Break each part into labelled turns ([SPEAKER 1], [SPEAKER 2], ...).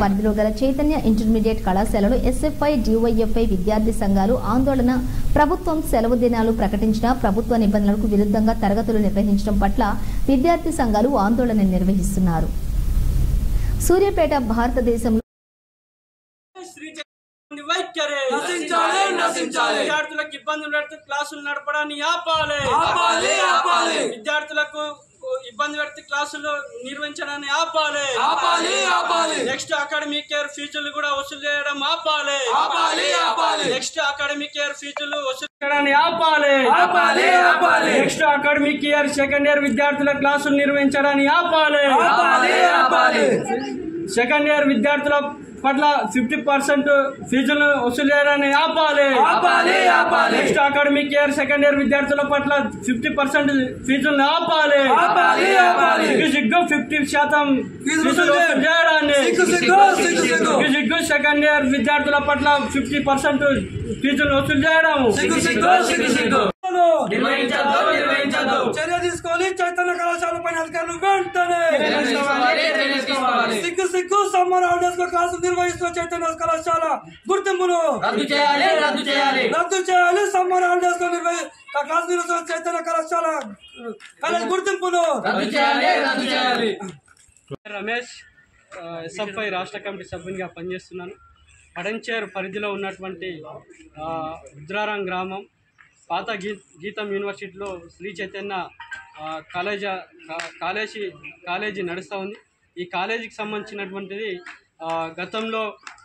[SPEAKER 1] పరిధిలో గల చైతన్య ఇంటర్మీడియట్ కళాశాలలో ఎస్ఎఫ్ఐ డివైఎఫ్ఐ విద్యార్థి సంఘాలు ఆందోళన. ప్రభుత్వం సెలవు దినాలు ప్రకటించిన ప్రభుత్వ నిబంధనలకు విరుద్ధంగా తరగతులు నిర్వహించడం పట్ల విద్యార్థి సంఘాలు ఆందోళన నిర్వహిస్తున్నారు. సూర్యాపేట భారతదేశంలో
[SPEAKER 2] విద్యార్థులకు ఇబ్బందులు పెడితే క్లాసులు నడపడాన్ని ఆపాలి. విద్యార్థులకు ఇబ్బంది పెడితే క్లాసులు నిర్వహించడాన్ని ఆపాలి. నెక్స్ట్ అకాడమిక్ ఇయర్ ఫీజులు కూడా వసూలు చేయడం ఆపాలి. నెక్స్ట్ అకాడమిక్ ఇయర్ ఫీజులు వసూలు చేయడాన్ని ఆపాలి. Next academic year second year విద్యార్థుల క్లాసులు నిర్వహించడాన్ని ఆపాలి. సెకండ్ ఇయర్ విద్యార్థుల పట్ల 50% ఫీజులను వసూలు చేయడాన్ని ఆపాలి. Next academic year second year విద్యార్థుల పట్ల 50% ఫీజులను ఆపాలి. సిగ్గు 50% ఫీజులు వసూలు చేయడాన్ని సిగ్గు సెకండ్ ఇయర్ విద్యార్థుల పట్ల 50% ఫీజులు వసూలు చేయడం
[SPEAKER 3] చర్య తీసుకోవాలి. చైతన్య కళాశాల పైన అధికారులు వెంటనే సిగ్గు సమ్మర్ హాలిడేస్ లో క్లాసులు నిర్వహిస్తున్న చైతన్య కళాశాల గుర్తింపును రద్దు చేయాలి. సమ్మర్ హాలిడేస్ లో క్లాసు నిర్వహిస్తున్న చైతన్య కళాశాల కాలేజ్ గుర్తింపును రద్దు చేయాలి.
[SPEAKER 2] రమేష్, ఎస్ఎఫ్ఐ రాష్ట్ర కమిటీ సభ్యునిగా పనిచేస్తున్నాను. పడంచేరు పరిధిలో ఉన్నటువంటి రుద్రారం గ్రామం పాత గీతం యూనివర్సిటీలో శ్రీ చైతన్య కాలేజీ నడుస్తూ ఉంది. ఈ కాలేజీకి సంబంధించినటువంటిది గతంలో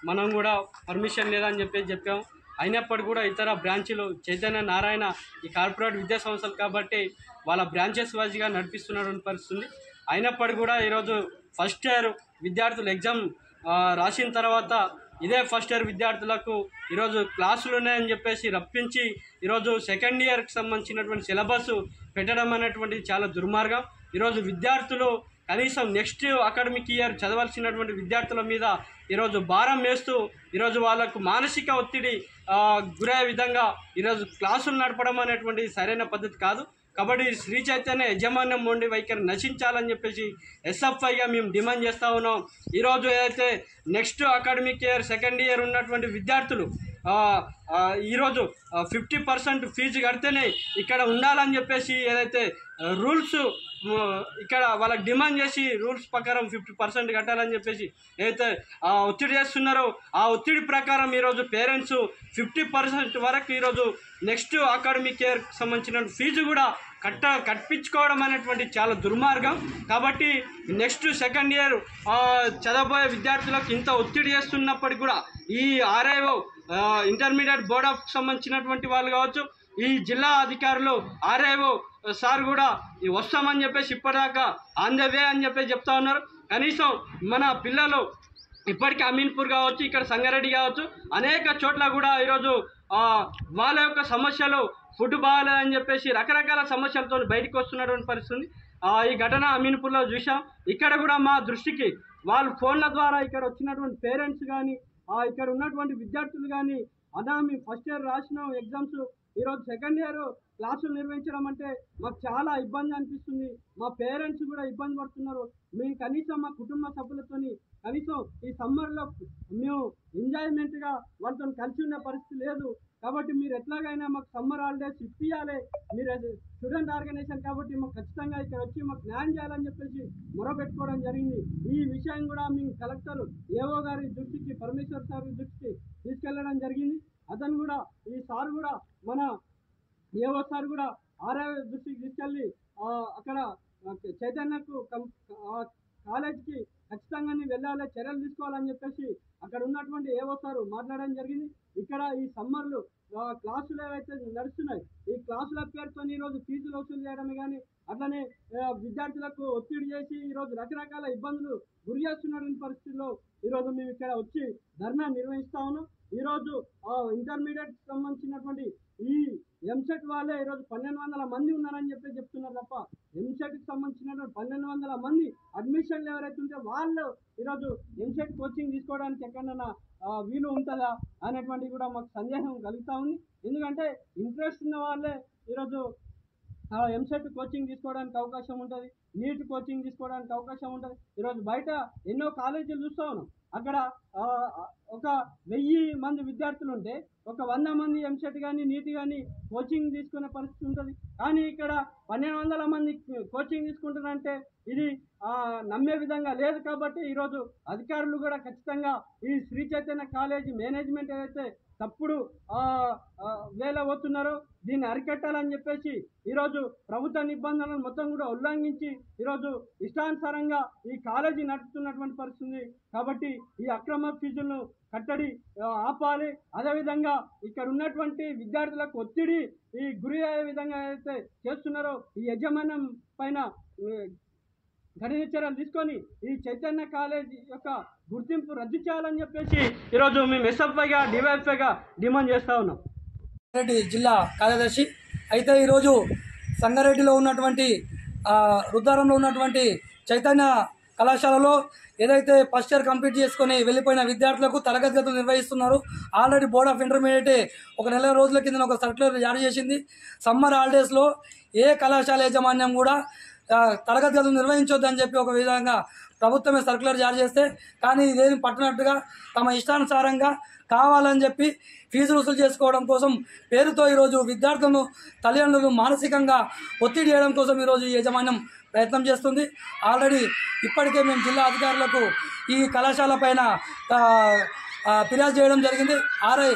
[SPEAKER 2] మనం కూడా పర్మిషన్ లేదని చెప్పాం. అయినప్పటికీ కూడా ఇతర బ్రాంచీలు చైతన్య నారాయణ ఈ కార్పొరేట్ విద్యా సంస్థలు కాబట్టి వాళ్ళ బ్రాంచెస్ వైజ్గా నడిపిస్తున్నటువంటి పరిస్థితి. అయినప్పటికీ కూడా ఈరోజు ఫస్ట్ ఇయర్ విద్యార్థులు ఎగ్జామ్ రాసిన తర్వాత ఇదే ఫస్ట్ ఇయర్ విద్యార్థులకు ఈరోజు క్లాసులు ఉన్నాయని చెప్పేసి రప్పించి ఈరోజు సెకండ్ ఇయర్కి సంబంధించినటువంటి సిలబస్ పెట్టడం అనేటువంటిది చాలా దుర్మార్గం. ఈరోజు విద్యార్థులు కనీసం నెక్స్ట్ అకాడమిక్ ఇయర్ చదవాల్సినటువంటి విద్యార్థుల మీద ఈరోజు భారం వేస్తూ ఈరోజు వాళ్ళకు మానసిక ఒత్తిడి గురయ్యే విధంగా ఈరోజు క్లాసులు నడపడం అనేటువంటిది సరైన పద్ధతి కాదు. కాబట్టి శ్రీ చైతన్య యజమాన్యం మొండి వైఖరి నశించాలని చెప్పేసి ఎస్ఎఫ్ఐగా మేము డిమాండ్ చేస్తూ ఉన్నాం. ఈరోజు ఏదైతే next academic year second year ఉన్నటువంటి విద్యార్థులు ఈరోజు 50% ఫీజు కడితేనే ఇక్కడ ఉండాలని చెప్పేసి ఏదైతే రూల్స్ ఇక్కడ వాళ్ళకి డిమాండ్ చేసి రూల్స్ ప్రకారం 50% కట్టాలని చెప్పేసి ఏదైతే ఒత్తిడి చేస్తున్నారో ఆ ఒత్తిడి ప్రకారం ఈరోజు పేరెంట్స్ 50% వరకు ఈరోజు నెక్స్ట్ అకాడమిక్ ఇయర్కి సంబంధించిన ఫీజు కూడా కట్టించుకోవడం అనేటువంటి చాలా దుర్మార్గం. కాబట్టి నెక్స్ట్ సెకండ్ ఇయర్ చదవబోయే విద్యార్థులకు ఇంత ఒత్తిడి చేస్తున్నప్పటికీ కూడా ఈ ఆర్ఐఓ ఇంటర్మీడియట్ బోర్డ్ ఆఫ్ సంబంధించినటువంటి వాళ్ళు కావచ్చు, ఈ జిల్లా అధికారులు ఆర్ఐఓ సార్ కూడా వస్తామని చెప్పేసి ఇప్పటిదాకా ఆన్ ద వే అని చెప్పేసి చెప్తా ఉన్నారు. కనీసం మన పిల్లలు ఇప్పటికీ అమీన్పూర్ కావచ్చు, ఇక్కడ సంగారెడ్డి కావచ్చు, అనేక చోట్ల కూడా ఈరోజు వాళ్ళ యొక్క సమస్యలు ఫుడ్ బాగాలేదని చెప్పేసి రకరకాల సమస్యలతో బయటకు వస్తున్నటువంటి పరిస్థితి. ఈ ఘటన అమీన్పూర్లో చూసాం. ఇక్కడ కూడా మా దృష్టికి వాళ్ళు ఫోన్ల ద్వారా ఇక్కడ వచ్చినటువంటి పేరెంట్స్ కానీ ఇక్కడ ఉన్నటువంటి విద్యార్థులు కానీ అన్నా మేము ఫస్ట్ ఇయర్ రాసిన ఎగ్జామ్స్ ఈరోజు సెకండ్ ఇయర్ క్లాసులు నిర్వహించడం అంటే మాకు చాలా ఇబ్బంది అనిపిస్తుంది. మా పేరెంట్స్ కూడా ఇబ్బంది పడుతున్నారు. మేము కనీసం మా కుటుంబ సభ్యులతోని కనీసం ఈ సమ్మర్లో మేము ఎంజాయ్మెంట్గా వాళ్ళతో కలిసి ఉన్న పరిస్థితి లేదు. కాబట్టి మీరు ఎట్లాగైనా మాకు సమ్మర్ హాలిడేస్ ఇప్పియాలి. మీరు స్టూడెంట్ ఆర్గనైజేషన్ కాబట్టి మాకు ఖచ్చితంగా ఇక్కడ వచ్చి మాకు న్యాయం చేయాలని చెప్పేసి మొరపెట్టుకోవడం జరిగింది. ఈ విషయం కూడా మేము కలెక్టర్ ఏఓ గారి దృష్టికి, పరమేశ్వర్ సార్ దృష్టికి తీసుకెళ్లడం జరిగింది. అతను కూడా ఈ సార్ కూడా మన ఏఓ సార్ కూడా ఆర్ఐ దృష్టికి తీసుకెళ్ళి అక్కడ చైతన్యకు కాలేజీకి ఖచ్చితంగా వెళ్ళాలి, చర్యలు తీసుకోవాలని చెప్పేసి అక్కడ ఉన్నటువంటి ఏవో సార్ మాట్లాడడం జరిగింది. ఇక్కడ ఈ సమ్మర్లు క్లాసులు ఏవైతే నడుస్తున్నాయి ఈ క్లాసుల పేరుతో ఈరోజు ఫీజులు వసూలు చేయడమే కానీ అట్లనే విద్యార్థులకు ఒత్తిడి చేసి ఈరోజు రకరకాల ఇబ్బందులు గురి చేస్తున్నటువంటి పరిస్థితుల్లో ఈరోజు మేము ఇక్కడ వచ్చి ధర్నా నిర్వహిస్తా ఉన్నాం. ఈరోజు ఇంటర్మీడియట్ సంబంధించినటువంటి ఈ ఎంసెట్ వాళ్ళే ఈరోజు 1200 మంది ఉన్నారని చెప్తున్నారు తప్ప ఎంసెట్కి సంబంధించినటువంటి 1200 మంది అడ్మిషన్లు ఎవరైతే ఉంటే వాళ్ళు ఈరోజు ఎంసెట్ కోచింగ్ తీసుకోవడానికి ఎక్కడన్నా వీలు ఉంటుందా అనేటువంటిది కూడా మాకు సందేహం కలుగుతూ ఉంది. ఎందుకంటే ఇంట్రెస్ట్ ఉన్న వాళ్ళే ఈరోజు ఎంసెట్ కోచింగ్ తీసుకోవడానికి అవకాశం ఉంటుంది. నీట్ కోచింగ్ తీసుకోవడానికి అవకాశం ఉంటుంది. ఈరోజు బయట ఎన్నో కాలేజీలు చూస్తూ ఉన్నాం. అక్కడ ఒక 1000 మంది విద్యార్థులు ఉంటే ఒక 100 మంది ఎంసెట్ కానీ నీట్ కానీ కోచింగ్ తీసుకునే పరిస్థితి ఉంటుంది. కానీ ఇక్కడ 1200 మంది కోచింగ్ తీసుకుంటారంటే ఇది నమ్మే విధంగా లేదు. కాబట్టి ఈరోజు అధికారులు కూడా ఖచ్చితంగా ఈ శ్రీ చైతన్య కాలేజీ మేనేజ్మెంట్ ఏదైతే తప్పుడు వేల పోతున్నారో దీన్ని అరికట్టాలని చెప్పేసి ఈరోజు ప్రభుత్వ నిబంధనలను మొత్తం కూడా ఉల్లంఘించి ఈరోజు ఇష్టానుసారంగా ఈ కాలేజీ నడుపుతున్నటువంటి పరిస్థితి. కాబట్టి ఈ అక్రమ ఫీజులను కట్టడి ఆపాలి. అదేవిధంగా ఇక్కడ ఉన్నటువంటి విద్యార్థులకు ఒత్తిడి ఈ గురి అయ్యే విధంగా ఏదైతే చేస్తున్నారో ఈ యాజమాన్యం పైన కఠిన చర్యలు తీసుకొని ఈ చైతన్య కాలేజ్ యొక్క గుర్తింపు రద్దు చేయాలని చెప్పేసి ఈరోజు మేము ఎస్ఎఫ్ఐగా డివైఎఫ్ఐగా డిమాండ్ చేస్తూ ఉన్నాం.
[SPEAKER 3] సంగారెడ్డి జిల్లా కార్యదర్శి. అయితే ఈరోజు సంగారెడ్డిలో ఉన్నటువంటి రుద్దారంలో ఉన్నటువంటి చైతన్య కళాశాలలో ఏదైతే ఫస్ట్ ఇయర్ కంప్లీట్ చేసుకొని వెళ్ళిపోయిన విద్యార్థులకు తరగతి గదులు నిర్వహిస్తున్నారు. ఆల్రెడీ బోర్డ్ ఆఫ్ ఇంటర్మీడియట్ ఒక నెల రోజుల కింద ఒక సర్క్యులర్ జారీ చేసింది. సమ్మర్ హాలిడేస్లో ఏ కళాశాల యాజమాన్యం కూడా తరగతి గదులు నిర్వహించొద్దని చెప్పి ఒక విధంగా ప్రభుత్వమే సర్క్యులర్ జారీ చేస్తే, కానీ ఇదేమి పట్టినట్టుగా తమ ఇష్టానుసారంగా కావాలని చెప్పి ఫీజులు వసూలు చేసుకోవడం కోసం పేరుతో ఈరోజు విద్యార్థులను తల్లిదండ్రులు మానసికంగా ఒత్తిడి చేయడం కోసం ఈరోజు ఈ యాజమాన్యం ప్రయత్నం చేస్తుంది. ఆల్రెడీ ఇప్పటికే మేము జిల్లా అధికారులకు ఈ కళాశాల పైన ఫిర్యాదు చేయడం జరిగింది. ఆర్ఐ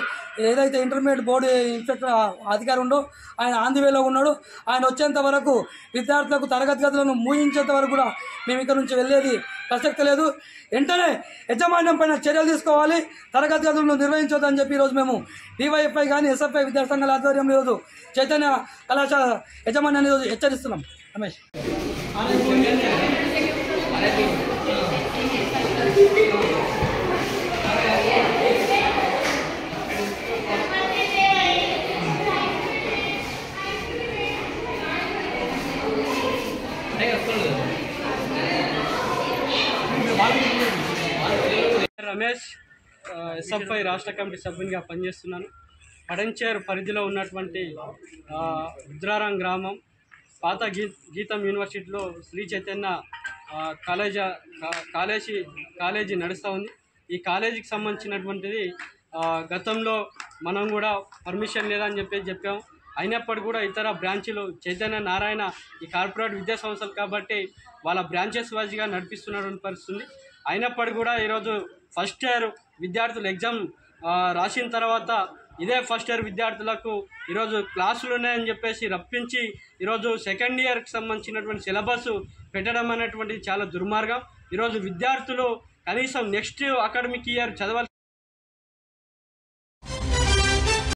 [SPEAKER 3] ఏదైతే ఇంటర్మీడియట్ బోర్డు ఇన్స్పెక్టర్ అధికారి ఉండో ఆయన ఆంధ్రవేలో ఉన్నాడు. ఆయన వచ్చేంత వరకు విద్యార్థులకు తరగతి గదులను మూయించేంత వరకు కూడా మేము ఇక్కడ నుంచి వెళ్ళేది ప్రసక్తి లేదు. వెంటనే యాజమాన్యం పైన చర్యలు తీసుకోవాలి, తరగతి గదులను నిర్వహించొద్దని చెప్పి ఈరోజు మేము డివైఎఫ్ఐ కానీ ఎస్ఎఫ్ఐ విద్యార్థి సంఘాల ఆధ్వర్యంలో ఈరోజు చైతన్య కళాశాల యాజమాన్యాన్ని ఈరోజు హెచ్చరిస్తున్నాం. రమేష్
[SPEAKER 2] రమేష్ ఎస్ఎఫ్ఐ రాష్ట్ర కమిటీ సభ్యునిగా పనిచేస్తున్నాను. పడంచేరు పరిధిలో ఉన్నటువంటి రుద్రారం గ్రామం పాత గీతం యూనివర్సిటీలో శ్రీ చైతన్య కాలేజీ నడుస్తూ ఉంది. ఈ కాలేజీకి సంబంధించినటువంటిది గతంలో మనం కూడా పర్మిషన్ లేదని చెప్పాం. అయినప్పటికీ కూడా ఇతర బ్రాంచీలు చైతన్య నారాయణ ఈ కార్పొరేట్ విద్యా సంస్థలు కాబట్టి వాళ్ళ బ్రాంచెస్ వైజ్గా నడిపిస్తున్నటువంటి పరిస్థితుంది. అయినప్పటికీ కూడా ఈరోజు ఫస్ట్ ఇయర్ విద్యార్థులు ఎగ్జామ్ రాసిన తర్వాత ఇదే ఫస్ట్ ఇయర్ విద్యార్థులకు ఈరోజు క్లాసులు ఉన్నాయని చెప్పేసి రప్పించి ఈరోజు సెకండ్ ఇయర్కి సంబంధించినటువంటి సిలబస్ పెట్టడం అనేటువంటిది చాలా దుర్మార్గం. ఈరోజు విద్యార్థులు కనీసం నెక్స్ట్ అకాడమిక్ ఇయర్ చదవాలి